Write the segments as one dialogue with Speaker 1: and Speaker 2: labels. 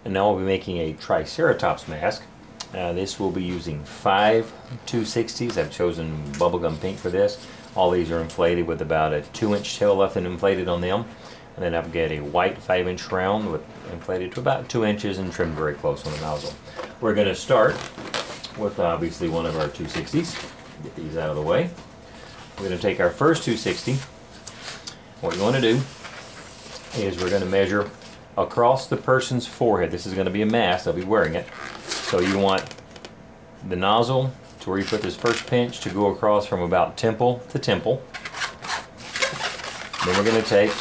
Speaker 1: And now we'll be making a Triceratops mask. This will be using 5 260s. I've chosen bubblegum pink for this. All these are inflated with about a 2-inch tail left and inflated on them. And then I've got a white 5-inch round with inflated to about 2 inches and trimmed very close on the nozzle. We're going to start with obviously one of our 260s. Get these out of the way. We're going to take our first 260. What you want to do is we're going to measure across the person's forehead. This is going to be a mask, they'll be wearing it. So you want the nozzle to where you put this first pinch to go across from about temple to temple. Then we're going to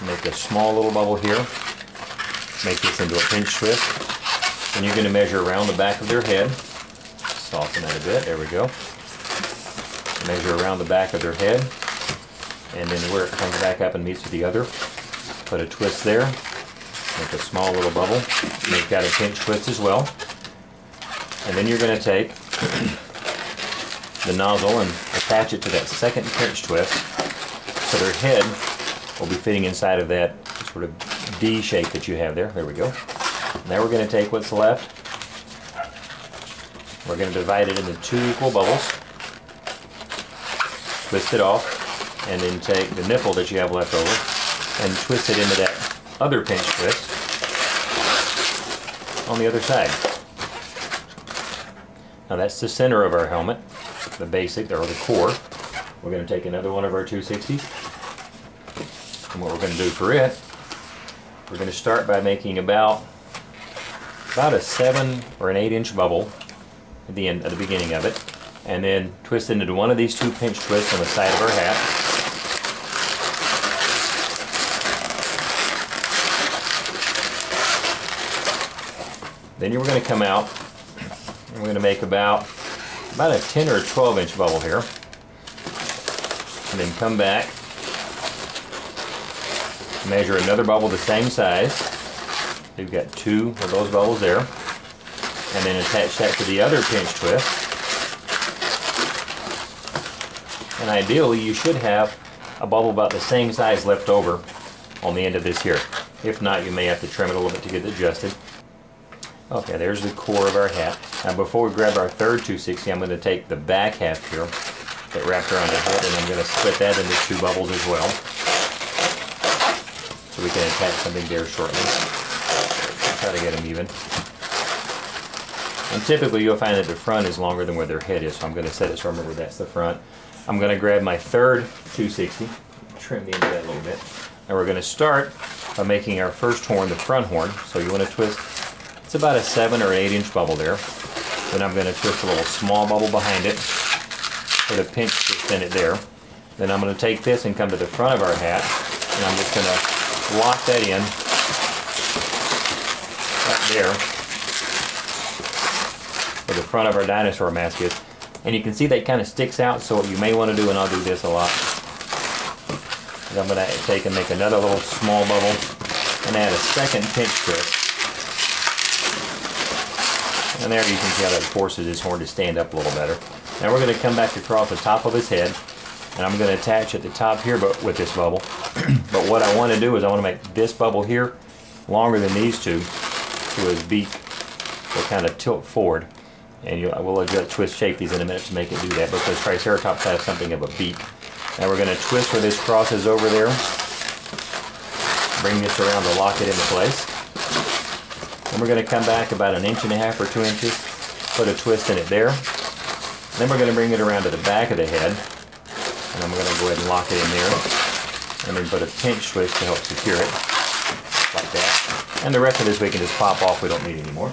Speaker 1: make a small little bubble here, make this into a pinch twist, and you're going to measure around the back of their head. Soften that a bit, there we go. Measure around the back of their head, and then where it comes back up and meets with the other, put a twist there, make a small little bubble, make that a pinch twist as well. And then you're going to take the nozzle and attach it to that second pinch twist, so their head will be fitting inside of that sort of D shape that you have there. There we go. Now we're going to take what's left, we're going to divide it into 2 equal bubbles, twist it off, and then take the nipple that you have left over and twist it into that other pinch twist on the other side. Now that's the center of our helmet, the basic, or the core. We're going to take another one of our 260s, and what we're going to do for it, we're going to start by making about a 7 or an 8-inch bubble at the end, at the beginning of it, and then twist it into one of these 2 pinch twists on the side of our hat. Then you're going to come out and we're going to make about a 10 or 12-inch bubble here, and then come back, measure another bubble the same size. You've got 2 of those bubbles there, and then attach that to the other pinch twist. And ideally you should have a bubble about the same size left over on the end of this here. If not, you may have to trim it a little bit to get it adjusted. Okay, there's the core of our hat. Now before we grab our third 260, I'm going to take the back half here that wrapped around the head, and I'm going to split that into 2 bubbles as well, so we can attach something there shortly. Try to get them even. And typically you'll find that the front is longer than where their head is, so I'm going to set it so I remember that's the front. I'm going to grab my third 260, trim the end of that a little bit, and we're going to start by making our first horn, the front horn. So you want to twist, it's about a 7 or 8-inch bubble there. Then I'm going to twist a little small bubble behind it, put a pinch twist in it there. Then I'm going to take this and come to the front of our hat, and I'm just going to lock that in right there where the front of our dinosaur mask is. And you can see that kind of sticks out, so what you may want to do, and I'll do this a lot, is I'm going to take and make another little small bubble and add a second pinch twist. And there you can see how that forces his horn to stand up a little better. Now we're going to come back across the top of his head, and I'm going to attach at the top here but with this bubble. But what I want to do is I want to make this bubble here longer than these two, so his beak will kind of tilt forward. And we'll adjust, twist, shape these in a minute to make it do that, because Triceratops has something of a beak. Now we're going to twist where this crosses over there, bring this around to lock it into place. And we're going to come back about 1.5 inches or 2 inches, put a twist in it there. Then we're going to bring it around to the back of the head, and I'm going to go ahead and lock it in there, and then put a pinch twist to help secure it, like that. And the rest of this we can just pop off, we don't need anymore.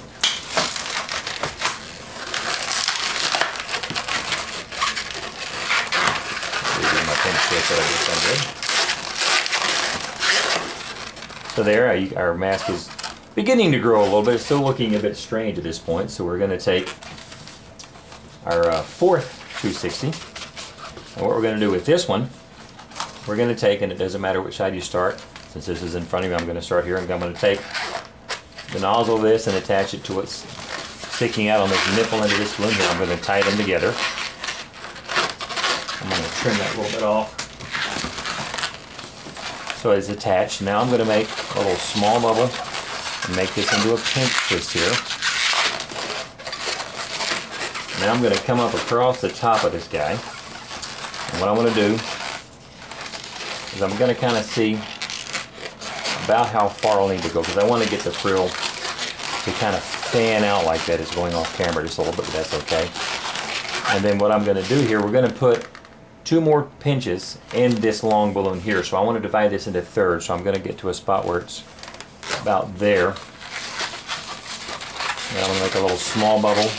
Speaker 1: So there, our mask is beginning to grow a little bit. It's still looking a bit strange at this point. So we're going to take our fourth 260. And what we're going to do with this one, we're going to take, and it doesn't matter which side you start. Since this is in front of me, I'm going to start here. And I'm going to take the nozzle of this and attach it to what's sticking out on this nipple end of this balloon here. I'm going to tie them together. I'm going to trim that a little bit off so it's attached. Now I'm going to make a little small bubble make this into a pinch twist here. Now I'm going to come up across the top of this guy. And what I want to do is I'm going to kind of see about how far I'll need to go, because I want to get the frill to kind of fan out like that. It's going off camera just a little bit, but that's okay. And then what I'm going to do here, we're going to put 2 more pinches in this long balloon here. So I want to divide this into thirds. So I'm going to get to a spot where it's about there. Now I'm going to make a little small bubble,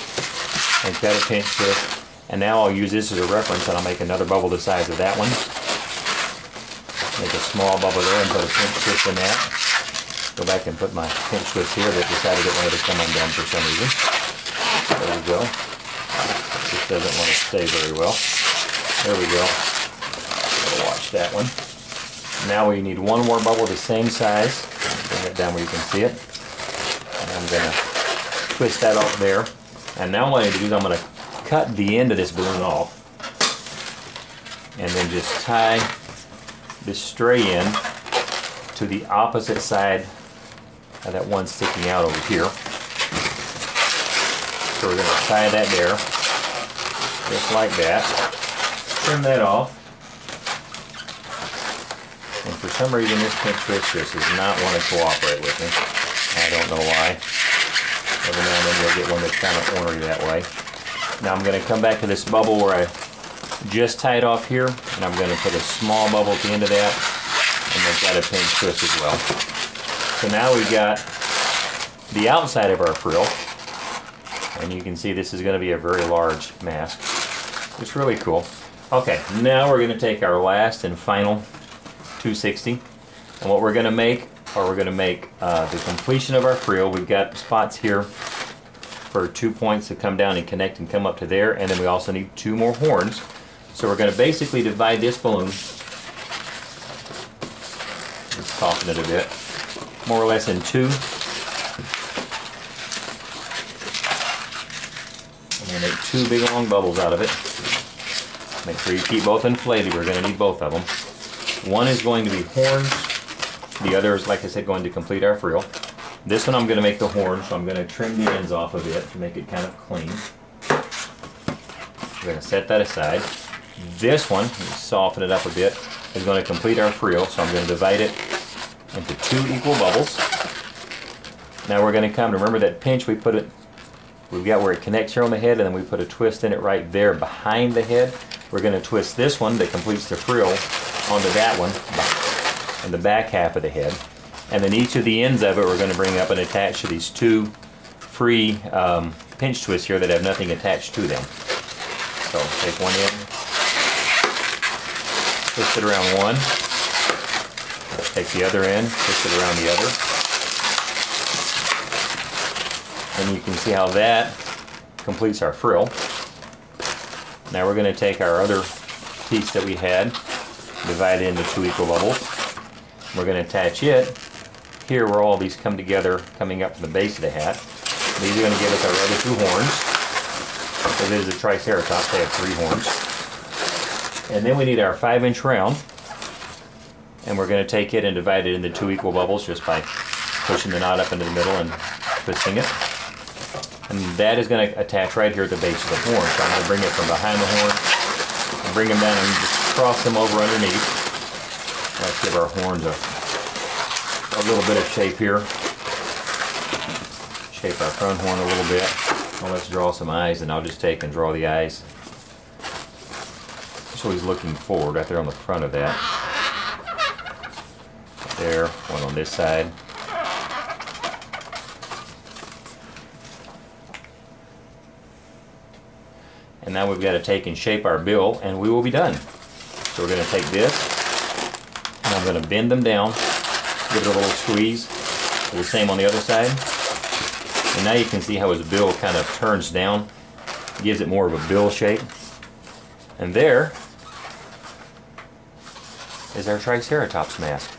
Speaker 1: make that a pinch twist. And now I'll use this as a reference, and I'll make another bubble the size of that one. Make a small bubble there and put a pinch twist in that. Go back and put my pinch twist here that decided it wanted to come undone for some reason. There we go. This doesn't want to stay very well. There we go. Gotta watch that one. Now we need 1 more bubble the same size. Bring it down where you can see it. And I'm gonna twist that off there. And now what I need to do is I'm gonna cut the end of this balloon off. And then just tie this stray end to the opposite side of that one sticking out over here. So we're going to tie that there, just like that. Trim that off. And for some reason this pinch twist just does not want to cooperate with me. I don't know why. Every now and then you'll get one that's kind of ornery that way. Now I'm going to come back to this bubble where I just tied off here, and I'm going to put a small bubble at the end of that and make that a pinch twist as well. So now we've got the outside of our frill, and you can see this is going to be a very large mask. It's really cool. Okay, now we're going to take our last and final 260, and what we're going to make, the completion of our frill. We've got spots here for 2 points to come down and connect and come up to there, and then we also need 2 more horns. So we're going to basically divide this balloon, let's soften it a bit, more or less in 2. I'm going to make 2 big long bubbles out of it. Make sure you keep both inflated. We're going to need both of them. One is going to be horns. The other is, like I said, going to complete our frill. This one I'm going to make the horn, so I'm going to trim the ends off of it to make it kind of clean. We're going to set that aside. This one, soften it up a bit, is going to complete our frill, so I'm going to divide it into 2 equal bubbles. Now we're going to come to, remember that pinch we've got where it connects here on the head, and then we put a twist in it right there behind the head. We're going to twist this one that completes the frill onto that one in the back half of the head. And then each of the ends of it we're going to bring up and attach to these 2 free pinch twists here that have nothing attached to them. So take one end, twist it around one, take the other end, twist it around the other. And you can see how that completes our frill. Now we're going to take our other piece that we had, divide it into 2 equal bubbles. We're going to attach it here where all these come together, coming up from the base of the hat. These are going to give us our other 2 horns. So this is a Triceratops, they have 3 horns. And then we need our 5-inch round. And we're going to take it and divide it into 2 equal bubbles just by pushing the knot up into the middle and twisting it. And that is going to attach right here at the base of the horn. So I'm going to bring it from behind the horn and bring them down and just cross them over underneath. Let's give our horns a little bit of shape here. Shape our front horn a little bit. Well, let's draw some eyes, and I'll just take and draw the eyes. So he's looking forward right there on the front of that. There, one on this side. And now we've got to take and shape our bill, and we will be done. So we're going to take this, and I'm going to bend them down, give it a little squeeze. Do the same on the other side. And now you can see how his bill kind of turns down, gives it more of a bill shape. And there is our Triceratops mask.